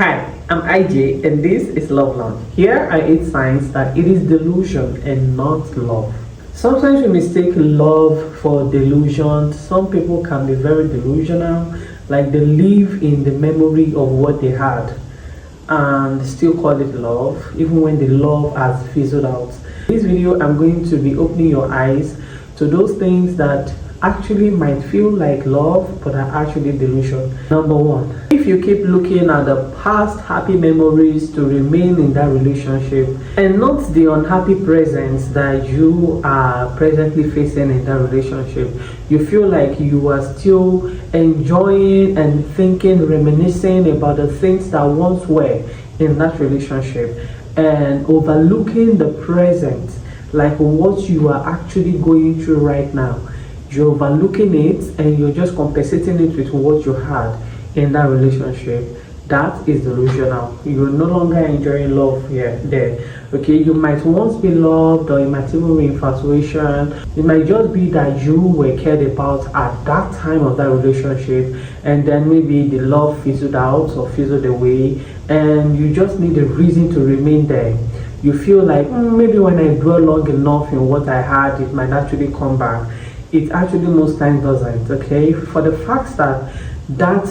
Hi, I'm IJ and this is Love Launch. Here are 8 signs that it is delusion and not love. Sometimes we mistake love for delusion. Some people can be very delusional, like they live in the memory of what they had and still call it love, even when the love has fizzled out. In this video, I'm going to be opening your eyes to those things that actually might feel like love but are actually delusion. Number 1, if you keep looking at the past happy memories to remain in that relationship and not the unhappy presence that you are presently facing in that relationship, you feel like you are still enjoying and thinking, reminiscing about the things that once were in that relationship and overlooking the present, like what you are actually going through right now. You're overlooking it and you're just compensating it with what you had in that relationship. That is delusional. You're no longer enjoying love there. Okay, you might once be loved, or it might even be infatuation. It might just be that you were cared about at that time of that relationship, and then maybe the love fizzled out or fizzled away, and you just need a reason to remain there. You feel like maybe when I dwell long enough in what I had, it might actually come back. It actually most times doesn't. Okay, for the fact that that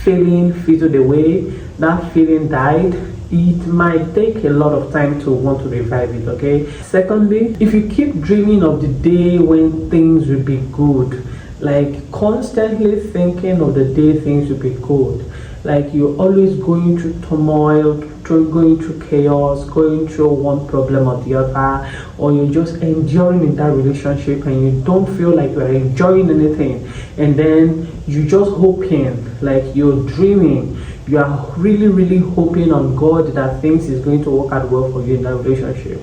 feeling fizzled away, that feeling died, it might take a lot of time to want to revive it. Okay, secondly, if you keep dreaming of the day when things will be good, like constantly thinking of the day things will be good, like you're always going through turmoil, going through chaos, going through one problem or the other, or you're just enduring in that relationship and you don't feel like you're enjoying anything, and then you're just hoping, like you're dreaming, you are really hoping on God that things is going to work out well for you in that relationship.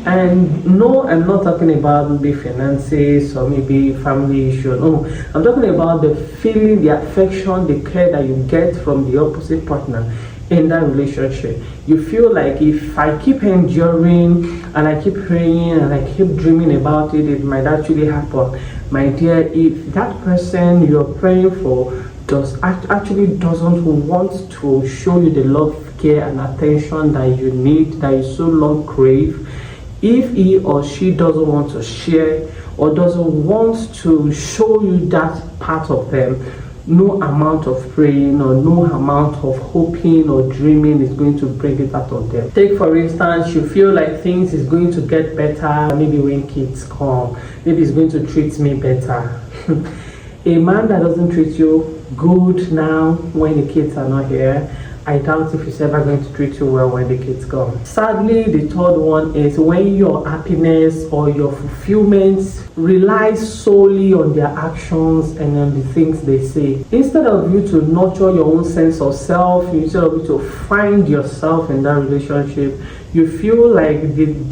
And no, I'm not talking about maybe finances or maybe family issue. No, I'm talking about the feeling, the affection, the care that you get from the opposite partner in that relationship. You feel like if I keep enduring and I keep praying and I keep dreaming about it, it might actually happen. My dear, if that person you're praying for actually doesn't want to show you the love, care and attention that you need, that you so long crave, if he or she doesn't want to share or doesn't want to show you that part of them, no amount of praying or no amount of hoping or dreaming is going to bring it out of them. Take for instance, you feel like things is going to get better maybe when kids come, maybe it's going to treat me better. A man that doesn't treat you good now when the kids are not here, I doubt if he's ever going to treat you well when the kids come. Sadly, the third one is when your happiness or your fulfillment relies solely on their actions and on the things they say. Instead of you to nurture your own sense of self, instead of you to find yourself in that relationship, you feel like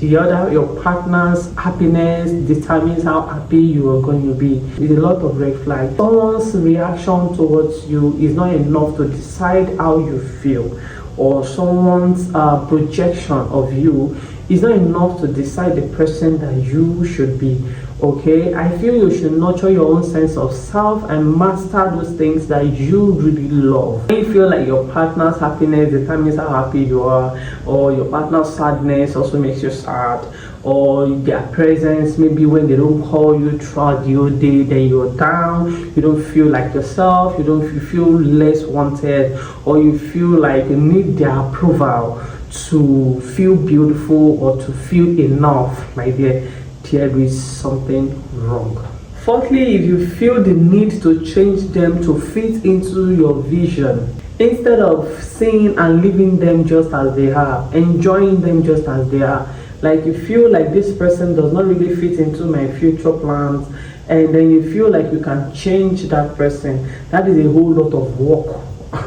your partner's happiness determines how happy you are going to be. With a lot of red flags. Someone's reaction towards you is not enough to decide how you feel, or someone's projection of you is not enough to decide the person that you should be. Okay, I feel you should nurture your own sense of self and master those things that you really love. When you feel like your partner's happiness determines how happy you are, or your partner's sadness also makes you sad, or their presence, maybe when they don't call you throughout the whole day, then you're down, you don't feel like yourself, you feel less wanted, or you feel like you need their approval to feel beautiful or to feel enough, my dear, there is something wrong. Fourthly, if you feel the need to change them to fit into your vision, instead of seeing and leaving them just as they are, enjoying them just as they are, like you feel like this person does not really fit into my future plans, and then you feel like you can change that person, that is a whole lot of work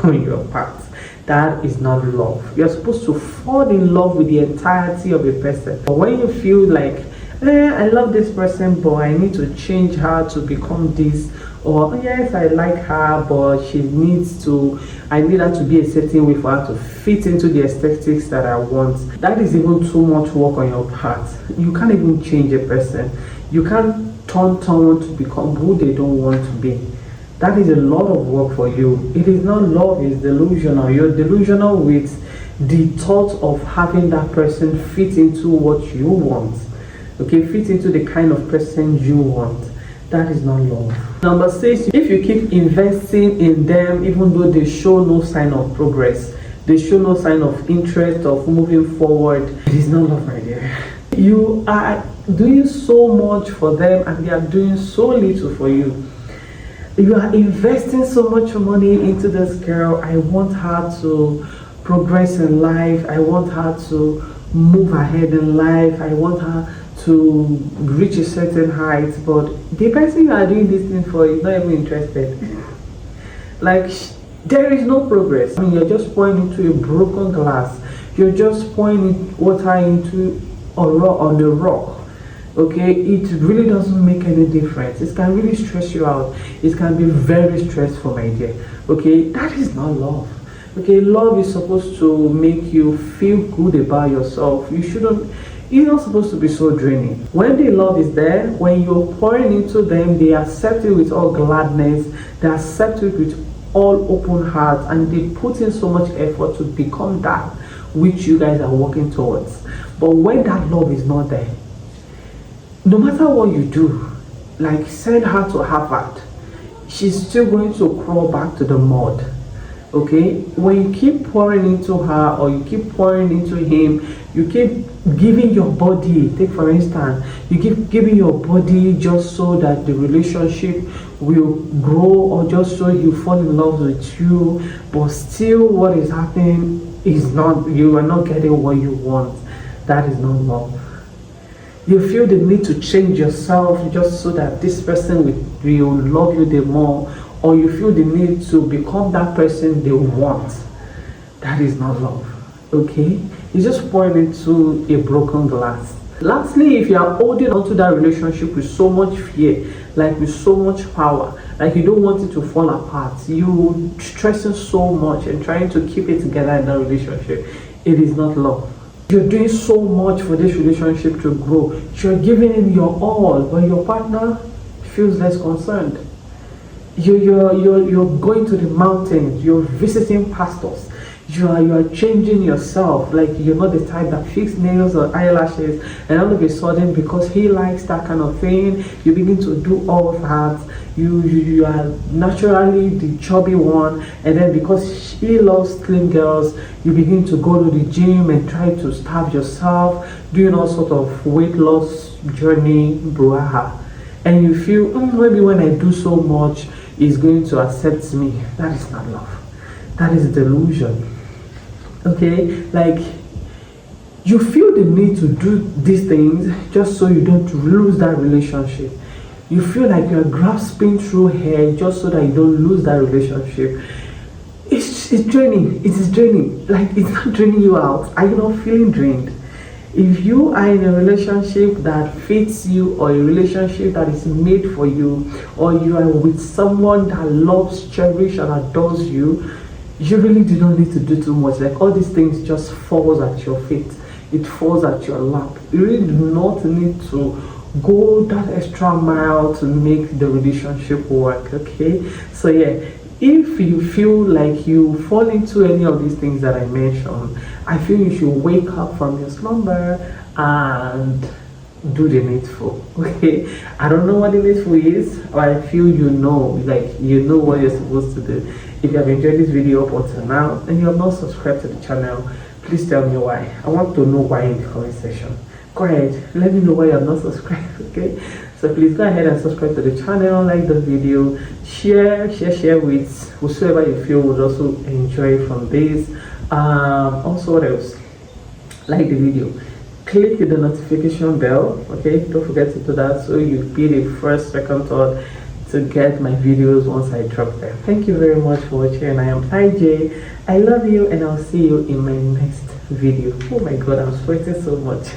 on your part. That is not love. You're supposed to fall in love with the entirety of a person. But when you feel like, I love this person, but I need to change her to become this, or yes, I like her, but I need her to be a certain way for her to fit into the aesthetics that I want. That is even too much work on your part. You can't even change a person. You can't turn someone to become who they don't want to be. that is a lot of work for you. It is not love, it's delusional. You're delusional with the thought of having that person fit into what you want. Okay, fit into the kind of person you want. That is not love. Number 6, if you keep investing in them even though they show no sign of progress, they show no sign of interest of moving forward, it is not love, my dear. You are doing so much for them and they are doing so little for you. You are investing so much money into this girl. I want her to progress in life. I want her to move ahead in life. I want her to reach a certain height. But the person you are doing this thing for is not even interested. Like, there is no progress. I mean, you're just pouring into a broken glass. You're just pouring water into a rock, on the rock. Okay, it really doesn't make any difference. It can really stress you out. It can be very stressful, my dear. Okay, that is not love. Okay, love is supposed to make you feel good about yourself. You're not supposed to be so draining. When the love is there, when you're pouring into them, they accept it with all gladness. They accept it with all open heart, and they put in so much effort to become that which you guys are working towards. But when that love is not there, no matter what you do, like send her to Harvard, she's still going to crawl back to the mud. Okay, when you keep pouring into her or you keep pouring into him, you keep giving your body. Take for instance, you keep giving your body just so that the relationship will grow, or just so you fall in love with you, but still what is happening is not, you are not getting what you want. That is not love. You feel the need to change yourself just so that this person will love you the more, or you feel the need to become that person they want. That is not love. Okay, you just pouring into a broken glass. Lastly, if you are holding on to that relationship with so much fear, like with so much power, like you don't want it to fall apart, you stressing so much and trying to keep it together in that relationship, it is not love. You're doing so much for this relationship to grow. You're giving in your all, but your partner feels less concerned. You're going to the mountains, you're visiting pastors, you are changing yourself. Like, you're not the type that fix nails or eyelashes, and all of a sudden, because he likes that kind of thing, you begin to do all of that. You are naturally the chubby one, and then because he loves slim girls, you begin to go to the gym and try to starve yourself, doing all sort of weight loss journey, brouhaha. And you feel, maybe when I do so much, he's going to accept me. That is not love. That is delusion. Okay, like, you feel the need to do these things just so you don't lose that relationship. You feel like you're grasping through here just so that you don't lose that relationship. It's draining. It is draining. Like, it's not draining you out. Are you not feeling drained? If you are in a relationship that fits you, or a relationship that is made for you, or you are with someone that loves, cherishes, and adores you, you really do not need to do too much. Like, all these things just falls at your feet. It falls at your lap. You really do not need to go that extra mile to make the relationship work. Okay, so yeah, if you feel like you fall into any of these things that I mentioned, I feel you should wake up from your slumber and do the needful. Okay, I don't know what the needful is, but I feel you know what you're supposed to do. If you have enjoyed this video up until now and you have not subscribed to the channel, please tell me why. I want to know why in the comment section. Go ahead, let me know why you have not subscribed. Okay, so please go ahead and subscribe to the channel, like the video, share with whosoever you feel would also enjoy from this. Also, what else? Like the video, click the notification bell. Okay, don't forget to do that so you be the first, second, third to get my videos once I drop them. Thank you very much for watching. I am IJ. I love you, and I'll see you in my next video. Oh my god, I'm sweating so much.